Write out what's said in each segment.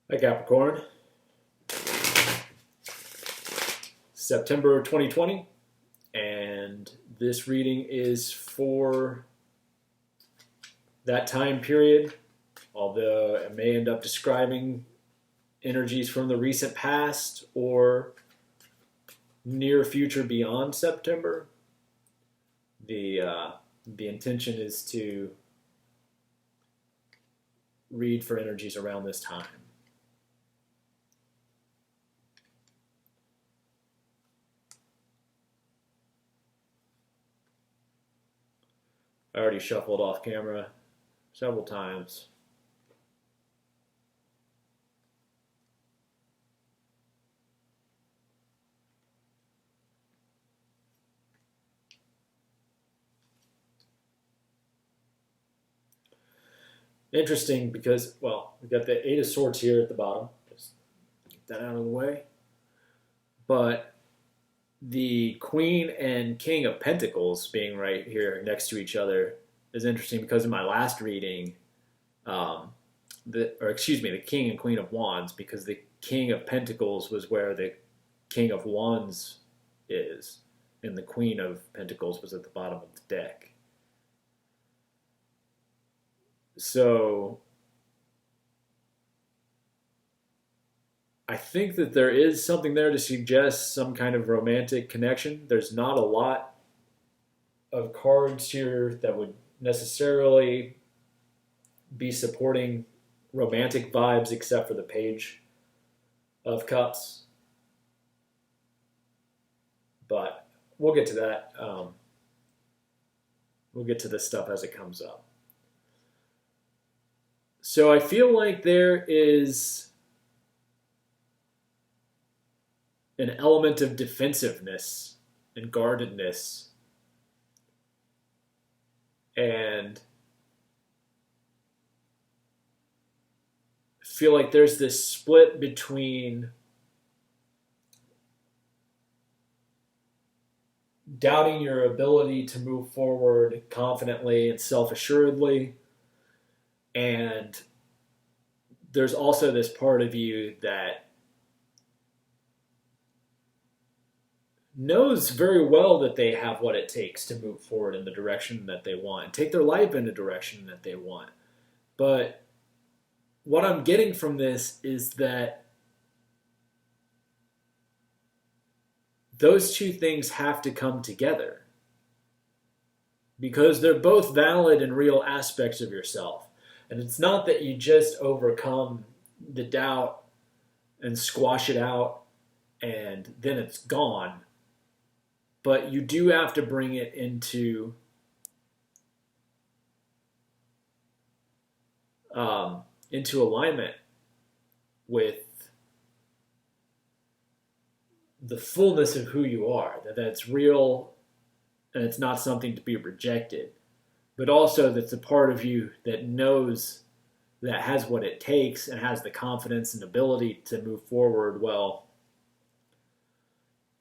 Hi Capricorn, September 2020, and this reading is for that time period, although it may end up describing energies from the recent past or near future beyond September. The intention is to read for energies around this time. I already shuffled off camera several times. Interesting because, well, we've got the Eight of Swords here at the bottom. Just get that out of the way. But the Queen and King of Pentacles being right here next to each other is interesting because in my last reading, the King and Queen of Wands, because the King of Pentacles was where the King of Wands is, and the Queen of Pentacles was at the bottom of the deck. So I think that there is something there to suggest some kind of romantic connection. There's not a lot of cards here that would necessarily be supporting romantic vibes except for the Page of Cups. But we'll get to that. We'll get to this stuff as it comes up. So I feel like there is an element of defensiveness and guardedness, and I feel like there's this split between doubting your ability to move forward confidently and self-assuredly, and there's also this part of you that knows very well that they have what it takes to move forward in the direction that they want and take their life in the direction that they want. But what I'm getting from this is that those two things have to come together because they're both valid and real aspects of yourself. And it's not that you just overcome the doubt and squash it out and then it's gone. But you do have to bring it into alignment with the fullness of who you are, that it's real and it's not something to be rejected, but also that's a part of you that knows that has what it takes and has the confidence and ability to move forward well,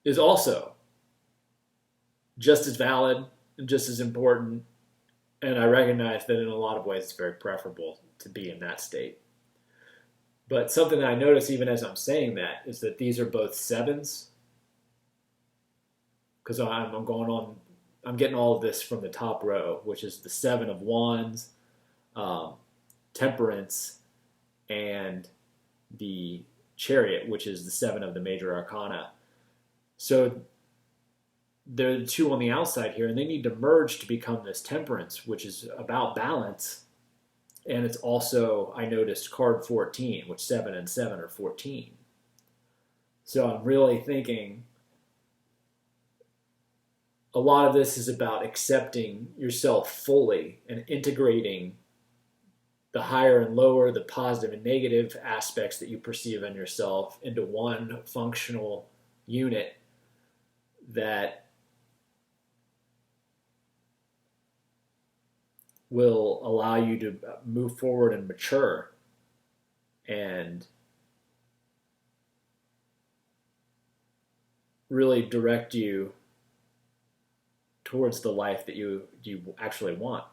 is also just as valid and just as important. And I recognize that in a lot of ways it's very preferable to be in that state. But something that I notice even as I'm saying that is that these are both sevens, because I'm getting all of this from the top row, which is the Seven of Wands, Temperance, and the Chariot, which is the seven of the major arcana. So they're the two on the outside here, and they need to merge to become this Temperance, which is about balance. And it's also, I noticed, card 14, which 7 and 7 are 14. So I'm really thinking a lot of this is about accepting yourself fully and integrating the higher and lower, the positive and negative aspects that you perceive in yourself into one functional unit that will allow you to move forward and mature and really direct you towards the life that you actually want.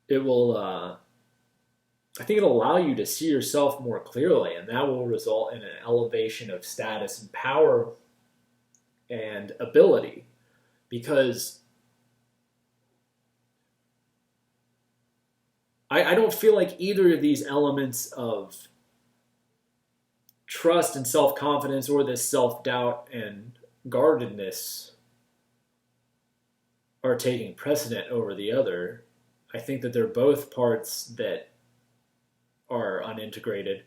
it will, I think it'll allow you to see yourself more clearly, and that will result in an elevation of status and power and ability. Because I don't feel like either of these elements of trust and self-confidence or this self-doubt and guardedness are taking precedent over the other. I think that they're both parts that are unintegrated,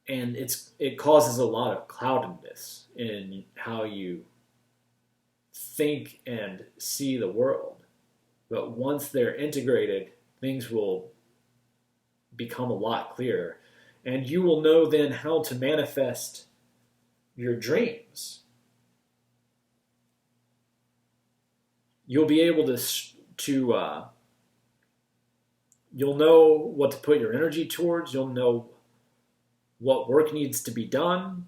and it causes a lot of cloudedness in how you think and see the world. But once they're integrated, things will become a lot clearer, and you will know then how to manifest your dreams. You'll be able to you'll know what to put your energy towards. You'll know what work needs to be done.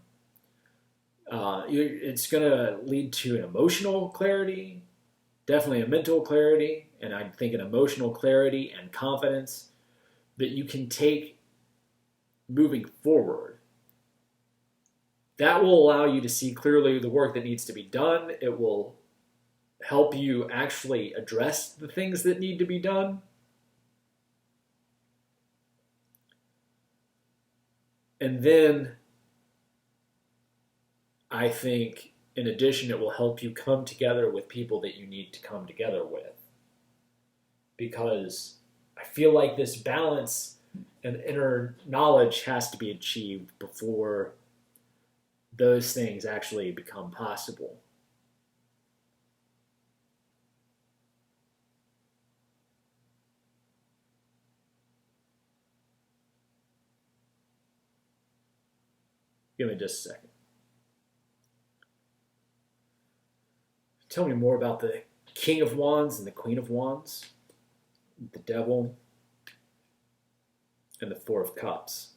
It's going to lead to an emotional clarity, definitely a mental clarity, and I think an emotional clarity and confidence that you can take moving forward. That will allow you to see clearly the work that needs to be done. It will help you actually address the things that need to be done. And then I think, in addition, it will help you come together with people that you need to come together with. Because I feel like this balance and inner knowledge has to be achieved before those things actually become possible. Give me just a second. Tell me more about the King of Wands and the Queen of Wands, the Devil, and the Four of Cups.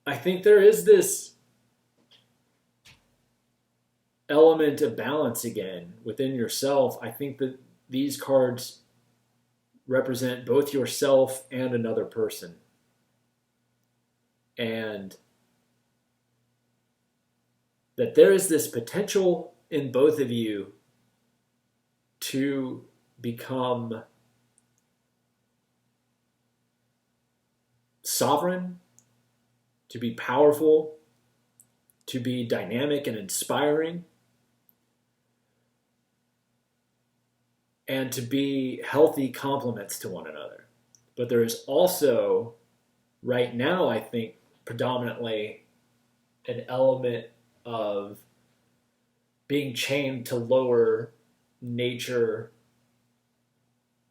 I think there is this element of balance again within yourself. I think that these cards represent both yourself and another person. And that there is this potential in both of you to become sovereign, to be powerful, to be dynamic and inspiring, and to be healthy complements to one another. But there is also, right now, I think, predominantly an element of being chained to lower nature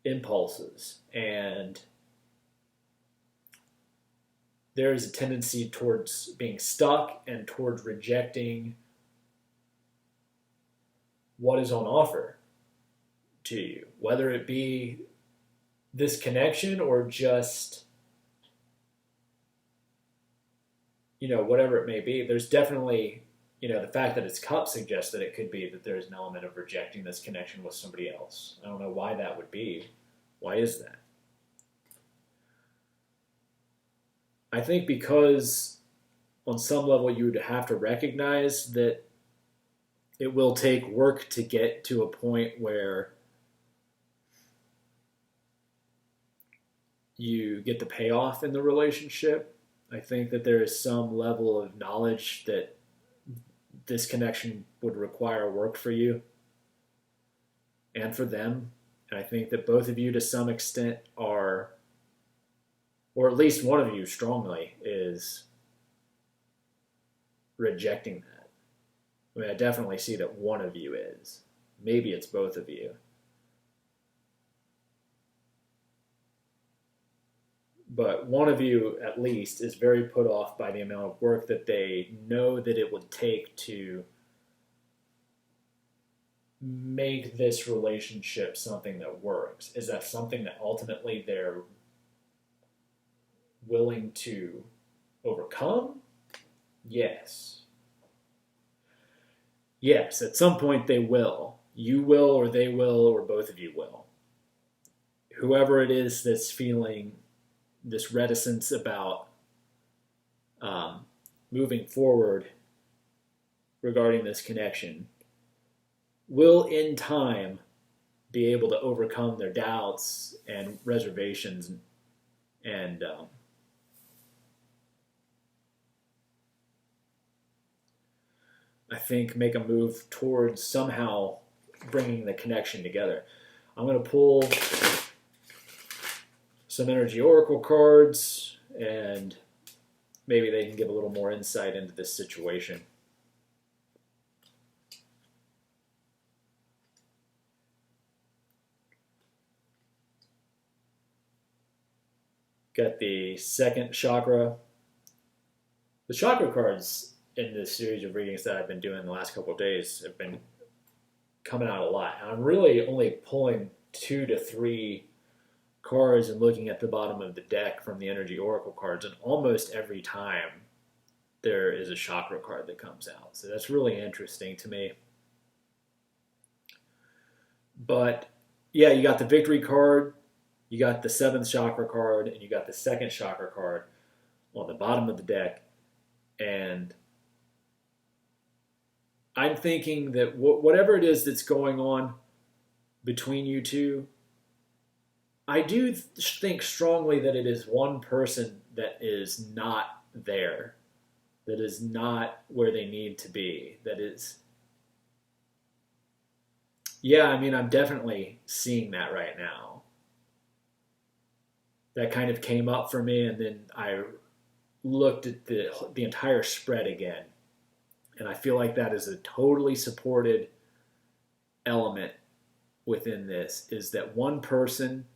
impulses. And there is a tendency towards being stuck and towards rejecting what is on offer to you, whether it be this connection or just, whatever it may be. There's definitely, the fact that it's cups suggests that it could be that there's an element of rejecting this connection with somebody else. I don't know why that would be. Why is that? I think because on some level you would have to recognize that it will take work to get to a point where you get the payoff in the relationship. I think that there is some level of knowledge that this connection would require work for you and for them. And I think that both of you to some extent are, or at least one of you strongly is rejecting that. I mean, I definitely see that one of you is. Maybe it's both of you. But one of you, at least, is very put off by the amount of work that they know that it would take to make this relationship something that works. Is that something that ultimately they're willing to overcome? Yes. Yes, at some point they will. You will, or they will, or both of you will. Whoever it is that's feeling this reticence about um, moving forward regarding this connection will, in time, be able to overcome their doubts and reservations and I think make a move towards somehow bringing the connection together. I'm going to pull some energy oracle cards, and maybe they can give a little more insight into this situation. Got the second chakra. The chakra cards in this series of readings that I've been doing the last couple of days have been coming out a lot. And I'm really only pulling 2 to 3 cards and looking at the bottom of the deck from the energy oracle cards, and almost every time there is a chakra card that comes out. So that's really interesting to me. But yeah, you got the victory card, you got the 7th chakra card, and you got the 2nd chakra card on the bottom of the deck. And I'm thinking that whatever it is that's going on between you two, I do think strongly that it is one person that is not there, that is not where they need to be, that is... Yeah, I mean, I'm definitely seeing that right now. That kind of came up for me, and then I looked at the entire spread again, and I feel like that is a totally supported element within this, is that one person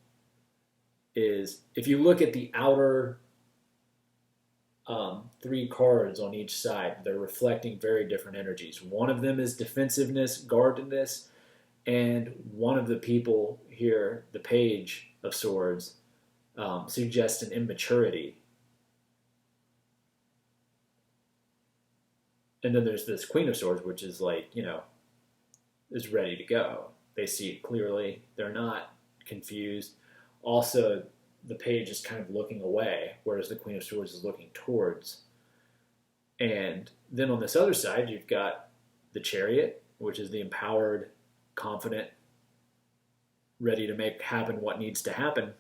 is, if you look at the outer 3 cards on each side, they're reflecting very different energies. One of them is defensiveness, guardedness, and one of the people here, the Page of Swords, suggests an immaturity. And then there's this Queen of Swords, which is like, is ready to go. They see it clearly. They're not confused. Also, the Page is kind of looking away, whereas the Queen of Swords is looking towards. And then on this other side, you've got the Chariot, which is the empowered, confident, ready to make happen what needs to happen.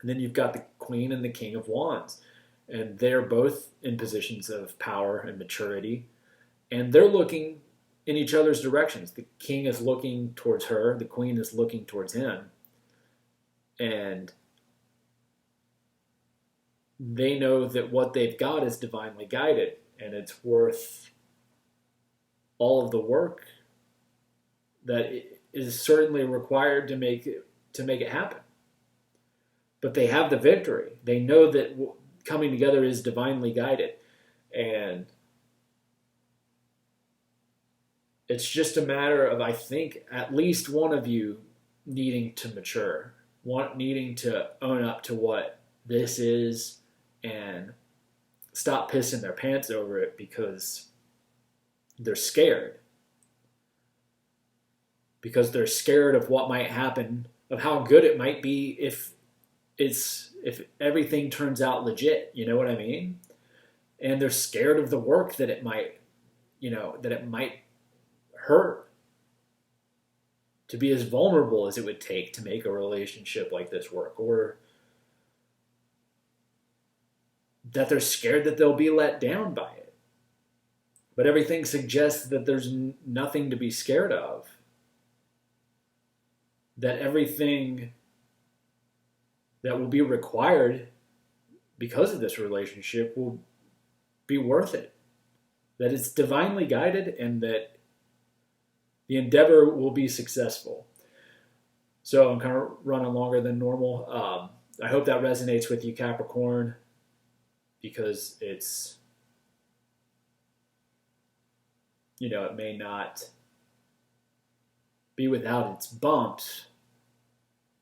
And then you've got the Queen and the King of Wands. And they're both in positions of power and maturity. And they're looking in each other's directions. The King is looking towards her. The Queen is looking towards him. And they know that what they've got is divinely guided, and it's worth all of the work that is certainly required to make it happen. But they have the victory. They know that coming together is divinely guided, and it's just a matter of, I think, at least one of you needing to mature, needing to own up to what this is and stop pissing their pants over it because they're scared. Because they're scared of what might happen, of how good it might be if everything turns out legit, you know what I mean? And they're scared of the work that it might hurt, to be as vulnerable as it would take to make a relationship like this work, or that they're scared that they'll be let down by it. But everything suggests that there's nothing to be scared of. That everything that will be required because of this relationship will be worth it. That it's divinely guided and that the endeavor will be successful. So I'm kind of running longer than normal. I hope that resonates with you, Capricorn, because it's, it may not be without its bumps,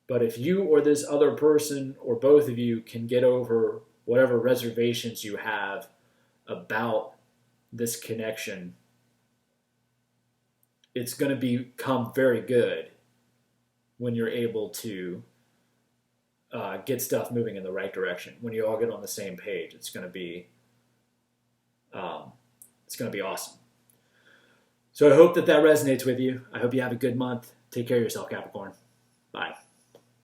but if you or this other person or both of you can get over whatever reservations you have about this connection, it's going to become very good when you're able to get stuff moving in the right direction. When you all get on the same page, it's going to be awesome. So I hope that resonates with you. I hope you have a good month. Take care of yourself, Capricorn. Bye.